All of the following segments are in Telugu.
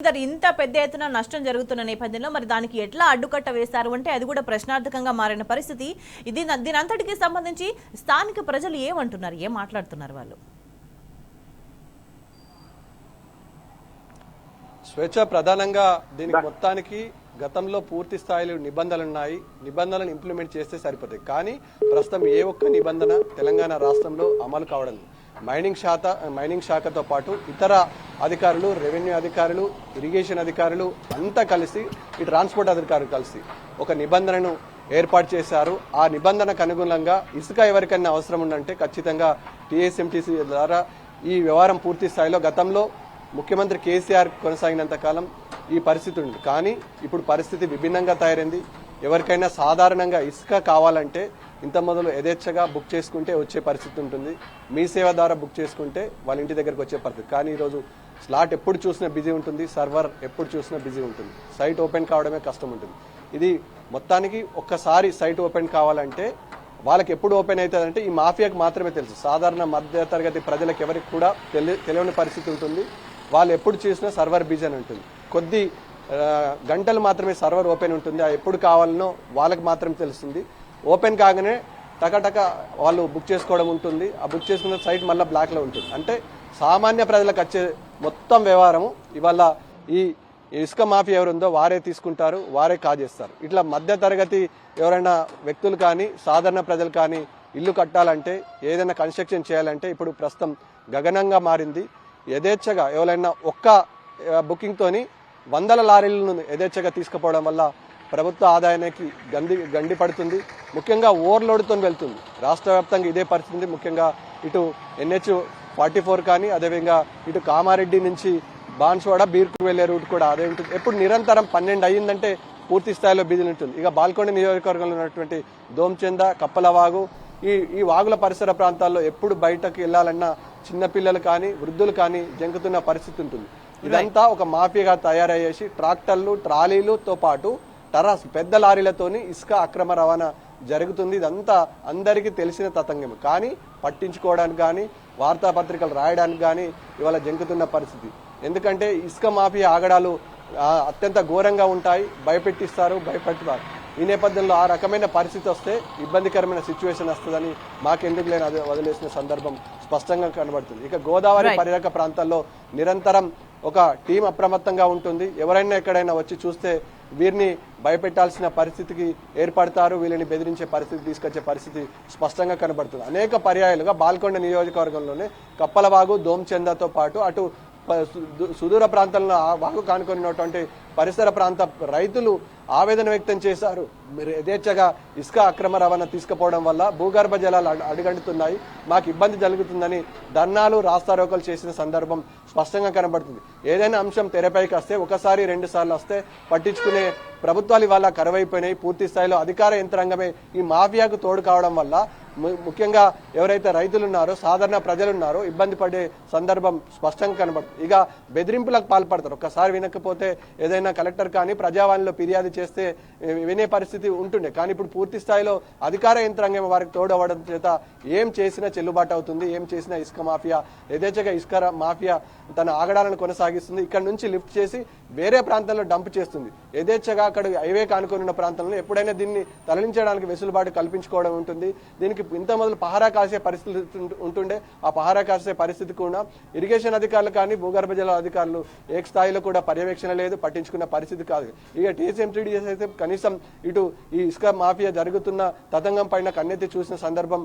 ఇంత పెద్ద ఎత్తున నష్టం జరుగుతున్న నేపథ్యంలో మరి దానికి ఎట్లా అడ్డుకట్ట వేస్తారు అంటే అది కూడా ప్రశ్నార్థకంగా మారిన పరిస్థితి. దీని అంతటికి సంబంధించి స్థానిక ప్రజలు ఏమంటున్నారు, ఏం మాట్లాడుతున్నారు వాళ్ళు? స్వేచ్ఛ ప్రధానంగా దీనికి మొత్తానికి గతంలో పూర్తి స్థాయిలో నిబంధనలను ఇంప్లిమెంట్ చేస్తే సరిపోతాయి. కానీ ప్రస్తుతం ఏ ఒక్క నిబంధన తెలంగాణ రాష్ట్రంలో అమలు కావడం లేదు. మైనింగ్ శాఖతో పాటు ఇతర అధికారులు, రెవెన్యూ అధికారులు, ఇరిగేషన్ అధికారులు అంతా కలిసి, ఈ ట్రాన్స్పోర్ట్ అధికారులు కలిసి ఒక నిబంధనను ఏర్పాటు చేశారు. ఆ నిబంధనకు అనుగుణంగా ఇసుక ఎవరికైనా అవసరం ఉందంటే ఖచ్చితంగా టీఎస్ఎంటీసీ ద్వారా ఈ వ్యవహారం పూర్తి స్థాయిలో గతంలో ముఖ్యమంత్రి కేసీఆర్ కొనసాగినంత కాలం ఈ పరిస్థితి ఉంది. కానీ ఇప్పుడు పరిస్థితి విభిన్నంగా తయారైంది. ఎవరికైనా సాధారణంగా ఇసుక కావాలంటే ఇంత మొదలు యథేచ్ఛగా బుక్ చేసుకుంటే వచ్చే పరిస్థితి ఉంటుంది. మీ సేవ ద్వారా బుక్ చేసుకుంటే వాళ్ళ ఇంటి దగ్గరకు వచ్చే పరిస్థితి. కానీ ఈరోజు స్లాట్ ఎప్పుడు చూసినా బిజీ ఉంటుంది, సర్వర్ ఎప్పుడు చూసినా బిజీ ఉంటుంది, సైట్ ఓపెన్ కావడమే కష్టం ఉంటుంది. ఇది మొత్తానికి ఒక్కసారి సైట్ ఓపెన్ కావాలంటే వాళ్ళకి ఎప్పుడు ఓపెన్ అవుతుందంటే ఈ మాఫియాకి మాత్రమే తెలుసు. సాధారణ మధ్యతరగతి ప్రజలకు ఎవరికి కూడా తెలియని పరిస్థితి ఉంటుంది. వాళ్ళు ఎప్పుడు చూసినా సర్వర్ బిజీ అని ఉంటుంది. కొద్ది గంటలు మాత్రమే సర్వర్ ఓపెన్ ఉంటుంది. అది ఎప్పుడు కావాలనో వాళ్ళకి మాత్రమే తెలుస్తుంది. ఓపెన్ కాగానే టకటక వాళ్ళు బుక్ చేసుకోవడం ఉంటుంది. ఆ బుక్ చేసుకున్న సైట్ మళ్ళీ బ్లాక్లో ఉంటుంది. అంటే సామాన్య ప్రజలకు వచ్చే మొత్తం వ్యవహారము ఇవాళ ఈ ఇసుక మాఫియా ఎవరుందో వారే తీసుకుంటారు, వారే కాజేస్తారు. ఇట్లా మధ్య తరగతి ఎవరైనా వ్యక్తులు కానీ సాధారణ ప్రజలు కానీ ఇల్లు కట్టాలంటే, ఏదైనా కన్స్ట్రక్షన్ చేయాలంటే ఇప్పుడు ప్రస్తుతం గగనంగా మారింది. యథేచ్ఛగా ఎవరైనా ఒక్క బుకింగ్తోని వందల లారీలను యథేచ్ఛగా తీసుకుపోవడం వల్ల ప్రభుత్వ ఆదాయానికి గండి పడుతుంది. ముఖ్యంగా ఓవర్లోడ్తో వెళ్తుంది. రాష్ట్ర వ్యాప్తంగా ఇదే పరిస్థితి. ముఖ్యంగా ఇటు NH-44 కానీ, అదేవిధంగా ఇటు కామారెడ్డి నుంచి బాన్స్వాడ బీర్కు వెళ్లే రూట్ కూడా అదే ఉంటుంది. ఎప్పుడు నిరంతరం 12 అయ్యిందంటే పూర్తి స్థాయిలో బిజీ ఉంటుంది. ఇక బాల్కొండ నియోజకవర్గంలో ఉన్నటువంటి దోమచెంద, కప్పలవాగు, ఈ వాగుల పరిసర ప్రాంతాల్లో ఎప్పుడు బయటకు వెళ్లాలన్నా చిన్నపిల్లలు కానీ వృద్ధులు కానీ జంకుతున్న పరిస్థితి ఉంటుంది. ఇదంతా ఒక మాఫియాగా తయారయ్యేసి ట్రాక్టర్లు, ట్రాలీలతో పాటు టరాస్ పెద్ద లారీలతోని ఇసుక అక్రమ రవాణా జరుగుతుంది. ఇదంతా అందరికీ తెలిసిన తతంగం. కానీ పట్టించుకోవడానికి కానీ, వార్తాపత్రికలు రాయడానికి కానీ ఇవాళ జంకుతున్న పరిస్థితి. ఎందుకంటే ఇసుక మాఫియా ఆగడాలు అత్యంత ఘోరంగా ఉంటాయి. భయపెట్టిస్తారు, భయపెడతారు. ఈ నేపథ్యంలో ఆ రకమైన పరిస్థితి వస్తే ఇబ్బందికరమైన సిచ్యువేషన్ వస్తుందని మాకెందుకు లేని వదిలేసిన సందర్భం స్పష్టంగా కనబడుతుంది. ఇక గోదావరి పరిరక ప్రాంతాల్లో నిరంతరం ఒక టీం అప్రమత్తంగా ఉంటుంది. ఎవరైనా ఎక్కడైనా వచ్చి చూస్తే వీరిని భయపెట్టాల్సిన పరిస్థితికి ఏర్పడతారు. వీళ్ళని బెదిరించే పరిస్థితి, తీసుకొచ్చే పరిస్థితి స్పష్టంగా కనబడుతుంది. అనేక పర్యాయాలుగా బాల్కొండ నియోజకవర్గంలోనే కప్పలవాగు, దోమచెందతో పాటు అటు సుదూర ప్రాంతాల్లో వాగు కానుకొనినటువంటి పరిసర ప్రాంత రైతులు ఆవేదన వ్యక్తం చేశారు. యథేచ్ఛగా ఇసుక అక్రమ రవాణా తీసుకుపోవడం వల్ల భూగర్భ జలాలు అడుగంటుతున్నాయి, మాకు ఇబ్బంది జరుగుతుందని ధర్నాలు, రాస్తారోకలు చేసిన సందర్భం స్పష్టంగా కనబడుతుంది. ఏదైనా అంశం తెరపైకి వస్తే ఒకసారి 2 సార్లు వస్తే పట్టించుకునే ప్రభుత్వాలు ఇవాళ కరువైపోయినాయి. పూర్తి స్థాయిలో అధికార యంత్రాంగమే ఈ మాఫియాకు తోడు కావడం వల్ల ముఖ్యంగా ఎవరైతే రైతులున్నారో, సాధారణ ప్రజలున్నారో ఇబ్బంది పడే సందర్భం స్పష్టంగా కనబడుతుంది. ఇక బెదిరింపులకు పాల్పడతారు. ఒక్కసారి వినకపోతే ఏదైనా కలెక్టర్ కానీ ప్రజావాణిలో ఫిర్యాదు చేస్తే వినే పరిస్థితి ఉంటుండే. కానీ ఇప్పుడు పూర్తి స్థాయిలో అధికార యంత్రాంగం వారికి తోడవడం చేత ఏం చేసినా చెల్లుబాటు అవుతుంది. ఏం చేసినా ఇసుక మాఫియా యథేచ్ఛగా ఇసుక మాఫియా తన ఆగడాలను కొనసాగిస్తుంది. ఇక్కడ నుంచి లిఫ్ట్ చేసి వేరే ప్రాంతంలో డంప్ చేస్తుంది. యథేచ్ఛగా అక్కడ హైవే కానుకొనున్న ప్రాంతంలో ఎప్పుడైనా దీన్ని తరలించడానికి వెసులుబాటు కల్పించుకోవడం ఉంటుంది. దీనికి ఇంత మొదలు పహారా కాసే పరిస్థితి ఉంటుండే. ఆ పహారా కాసే పరిస్థితి కూడా ఇరిగేషన్ అధికారులు కానీ భూగర్భ జల అధికారులు ఏ స్థాయిలో కూడా పర్యవేక్షణ లేదు, పట్టించుకున్న పరిస్థితి కాదు. ఇక టీఎస్ఎంటీడీఎస్ అయితే కనీసం ఇటు ఈ ఇసుక మాఫియా జరుగుతున్న తతంగం పైన కన్నెత్తి చూసిన సందర్భం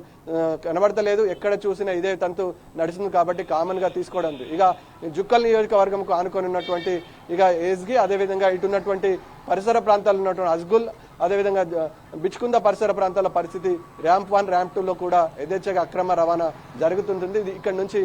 కనబడతలేదు. ఎక్కడ చూసినా ఇదే తంతు నడుస్తుంది కాబట్టి కామన్ గా తీసుకోవడం. ఇక జుక్కల్ నియోజకవర్గంకు ఆనుకొని ఉన్నటువంటి ఇక ఎస్గి, అదేవిధంగా ఇటు ఉన్నటువంటి పరిసర ప్రాంతాల్లో ఉన్నటువంటి అజ్గుల్, అదేవిధంగా బిచ్కుంద పరిసర ప్రాంతాల పరిస్థితి ర్యాంప్ 1, ర్యాంప్ 2లో కూడా యథేచ్ఛగా అక్రమ రవాణా జరుగుతుంటుంది. ఇక్కడ నుంచి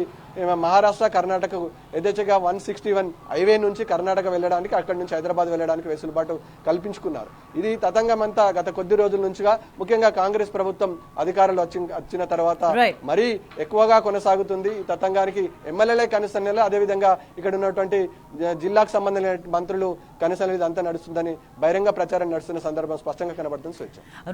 మహారాష్ట్ర, కర్ణాటక యథేచ్ఛగా 161 హైవే నుంచి కర్ణాటక వెళ్ళడానికి, అక్కడి నుంచి హైదరాబాద్ వెళ్ళడానికి వెసులుబాటు కల్పించుకున్నారు. ఇది తతంగం అంతా గత కొద్ది రోజుల నుంచిగా ముఖ్యంగా కాంగ్రెస్ ప్రభుత్వం అధికారంలో వచ్చిన తర్వాత మరీ ఎక్కువగా కొనసాగుతుంది. ఈ తతంగానికి ఎమ్మెల్యేలే కనీసనలు, అదేవిధంగా ఇక్కడ ఉన్నటువంటి జిల్లాకు సంబంధించిన మంత్రులు కనీసనలు ఇదంతా నడుస్తుందని బహిరంగ ప్రచారం నడుస్తున్న సందర్భం స్పష్టంగా కనబడుతుంది. స్వేచ్ఛ.